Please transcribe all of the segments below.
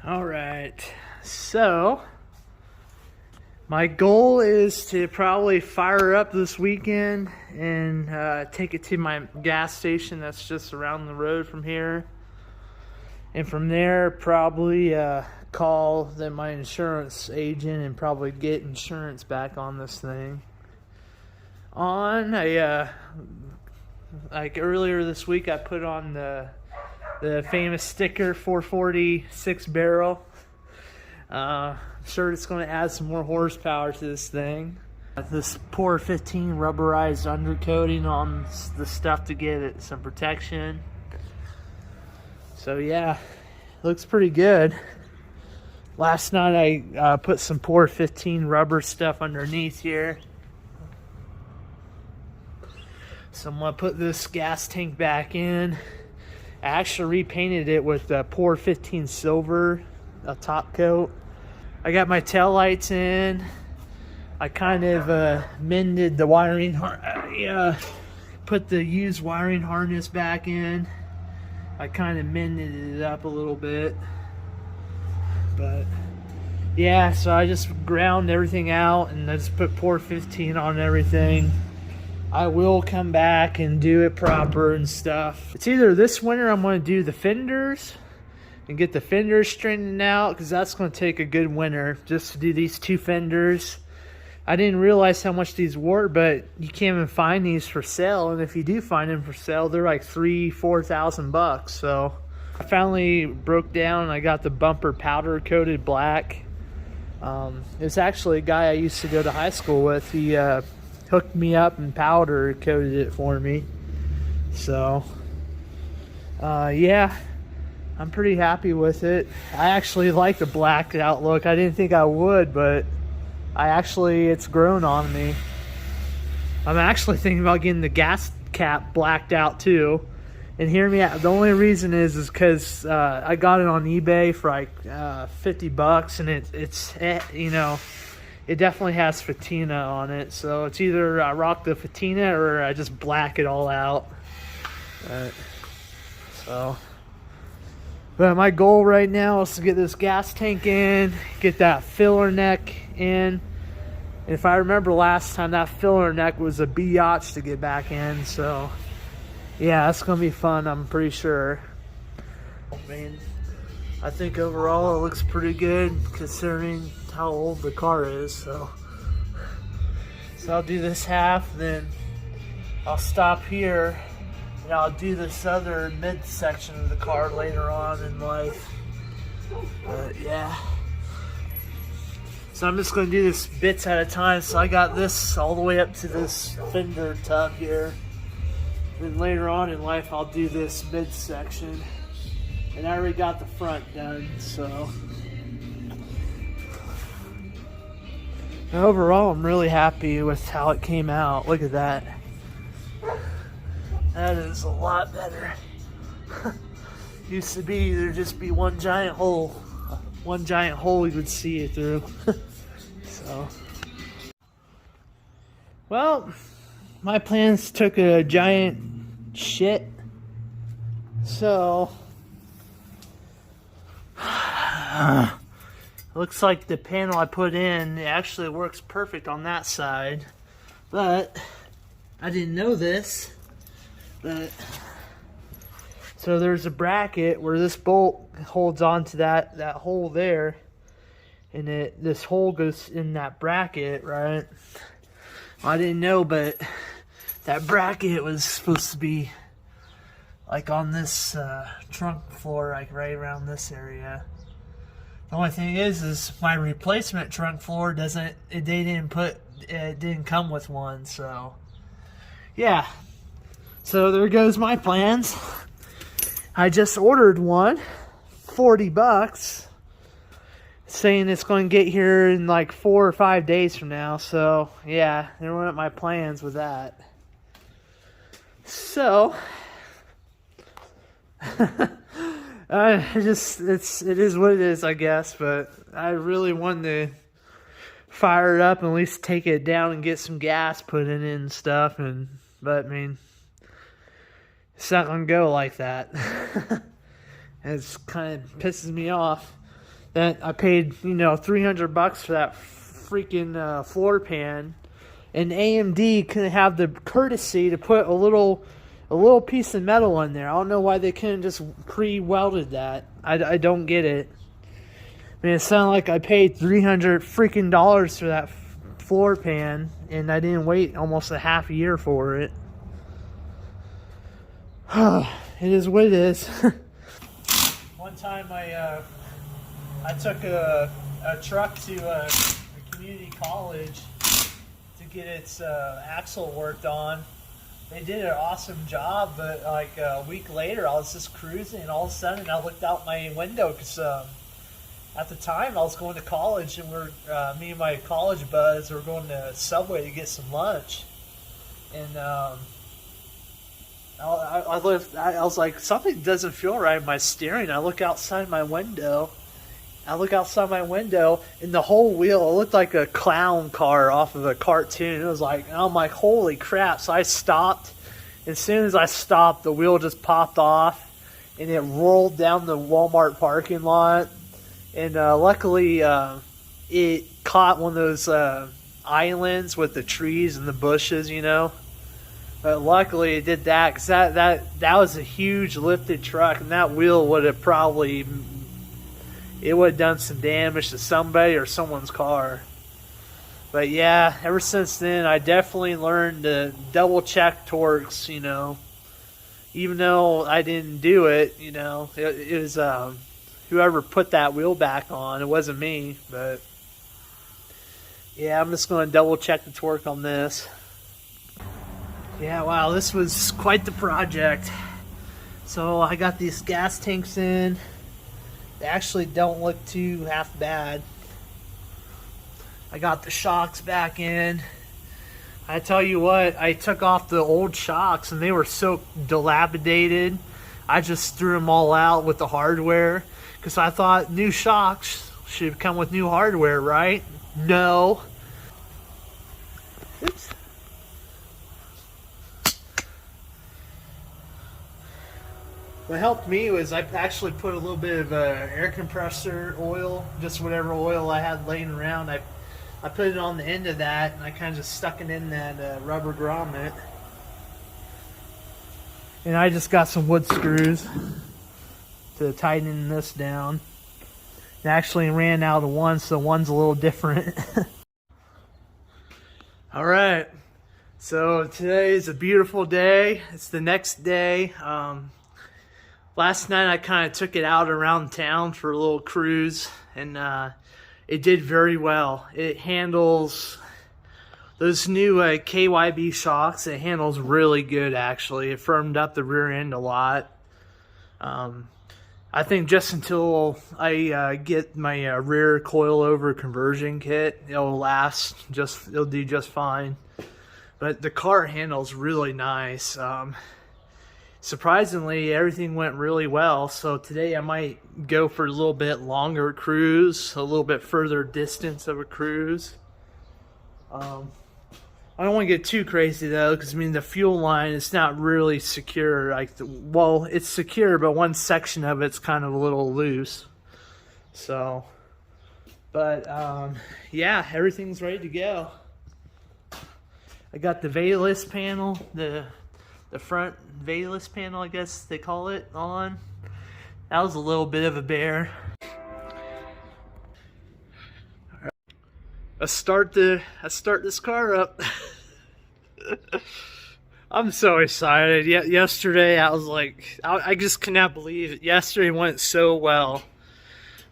All right, so my goal is to probably fire up this weekend and take it to my gas station that's just around the road from here. And from there, probably call my insurance agent and probably get insurance back on this thing. Like earlier this week, I put on the famous sticker 440 6-barrel. Sure, it's going to add some more horsepower to this thing. This Pour 15 rubberized undercoating on the stuff to give it some protection. So yeah, looks pretty good. Last night I put some Pour 15 rubber stuff underneath here. So I'm going to put this gas tank back in. I actually repainted it with Pour 15 silver, a top coat. I got my tail lights in. I kind of mended the wiring. Put the used wiring harness back in. I kind of mended it up a little bit. But yeah, so I just ground everything out and I just put Pour 15 on everything. I will come back and do it proper and stuff. It's either this winter I'm going to do the fenders and get the fenders straightened out, because that's going to take a good winter just to do these two fenders. I didn't realize how much these were, but you can't even find these for sale. And if you do find them for sale, they're like $3,000-$4,000. So I finally broke down and I got the bumper powder coated black. It's actually a guy I used to go to high school with. He hooked me up and powder coated it for me. So yeah, I'm pretty happy with it. I actually like the blacked out look. I didn't think I would, but it's grown on me. I'm actually thinking about getting the gas cap blacked out too. And hear me out, the only reason is because I got it on eBay for like $50, and it's you know, it definitely has patina on it. So it's either I rock the patina or I just black it all out. But my goal right now is to get this gas tank in, get that filler neck in. And if I remember last time, that filler neck was a biatch to get back in. So yeah, that's going to be fun, I'm pretty sure. I mean, I think overall it looks pretty good considering how old the car is. So I'll do this half, then I'll stop here. And I'll do this other mid-section of the car later on in life. But yeah. So I'm just going to do this bits at a time. So I got this all the way up to this fender tub here. Then later on in life I'll do this mid-section. And I already got the front done, so. Overall, I'm really happy with how it came out. Look at that. That is a lot better. Used to be there'd just be one giant hole. One giant hole you would see it through. So, well, my plans took a giant shit. So, looks like the panel I put in, it actually works perfect on that side. But I didn't know this. But so there's a bracket where this bolt holds on to that hole there, and this hole goes in that bracket, right? Well, I didn't know, but that bracket was supposed to be like on this trunk floor, like right around this area. The only thing is my replacement trunk floor it didn't come with one, so yeah. So there goes my plans. I just ordered one, $40, saying it's going to get here in like 4 or 5 days from now. So yeah, there went my plans with that. So it is what it is, I guess. But I really wanted to fire it up and at least take it down and get some gas put in it and stuff. But I mean, It's not going to go like that. It kind of pisses me off. that I paid, you know, $300 for that freaking floor pan, and AMD couldn't have the courtesy to put a little piece of metal in there. I don't know why they couldn't just pre-welded that. I don't get it. I mean, it sounded like I paid $300 freaking dollars for that floor pan, and I didn't wait almost a half a year for it. It is what it is. One time I took a truck to a community college to get its axle worked on. They did an awesome job, but like a week later I was just cruising, and all of a sudden I looked out my window because at the time I was going to college, and me and my college buds were going to Subway to get some lunch, and I was like, something doesn't feel right in my steering. I look outside my window, and the whole wheel, it looked like a clown car off of a cartoon. It was like, I'm like, holy crap. So I stopped. As soon as I stopped, the wheel just popped off, and it rolled down the Walmart parking lot. And luckily, it caught one of those islands with the trees and the bushes, you know. But luckily it did that, because that was a huge lifted truck, and that wheel would have done some damage to somebody or someone's car. But yeah, ever since then I definitely learned to double check torques, you know. Even though I didn't do it, you know, it was whoever put that wheel back on. It wasn't me, but yeah, I'm just going to double check the torque on this. Yeah, wow, this was quite the project. So I got these gas tanks in. They actually don't look too half bad. I got the shocks back in. I tell you what, I took off the old shocks and they were so dilapidated. I just threw them all out with the hardware, because I thought new shocks should come with new hardware, right? No. Oops. What helped me was I actually put a little bit of air compressor oil, just whatever oil I had laying around. I put it on the end of that, and I kind of just stuck it in that rubber grommet. And I just got some wood screws to tighten this down. It actually ran out of one, so one's a little different. Alright, so today is a beautiful day. It's the next day. Last night I kind of took it out around town for a little cruise, and it did very well. It handles those new KYB shocks. It handles really good, actually. It firmed up the rear end a lot. I think just until I get my rear coilover conversion kit, it'll do just fine. But the car handles really nice. Surprisingly, everything went really well. So today I might go for a little bit longer cruise, a little bit further distance of a cruise. I don't want to get too crazy though, because I mean the fuel line is not really secure. Well, it's secure, but one section of it's kind of a little loose. So, but yeah, everything's ready to go. I got the Valus panel, the front Valus panel, I guess they call it, on. That was a little bit of a bear. I start this car up. I'm so excited. Yesterday I was like, I just cannot believe it. Yesterday went so well.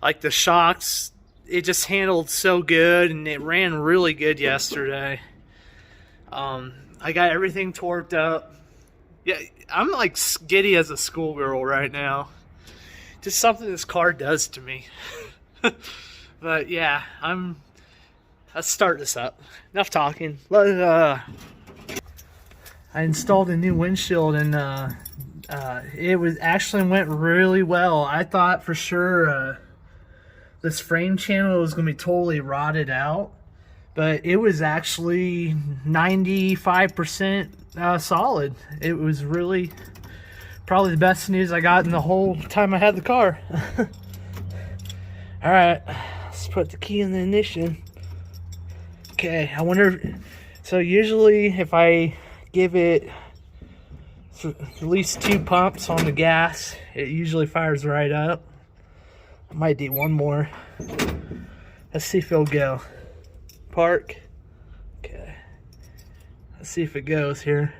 Like the shocks, it just handled so good, and it ran really good yesterday. I got everything torqued up. Yeah, I'm like giddy as a schoolgirl right now. Just something this car does to me. But yeah, let's start this up. Enough talking. I installed a new windshield, and it went really well. I thought for sure this frame channel was gonna be totally rotted out, but it was actually 95% solid. It was really probably the best news I got in the whole time I had the car. All right, let's put the key in the ignition. Okay, I wonder, so usually if I give it at least 2 pumps on the gas, it usually fires right up. I might do one more. Let's see if it'll go. Park. Okay. Let's see if it goes here.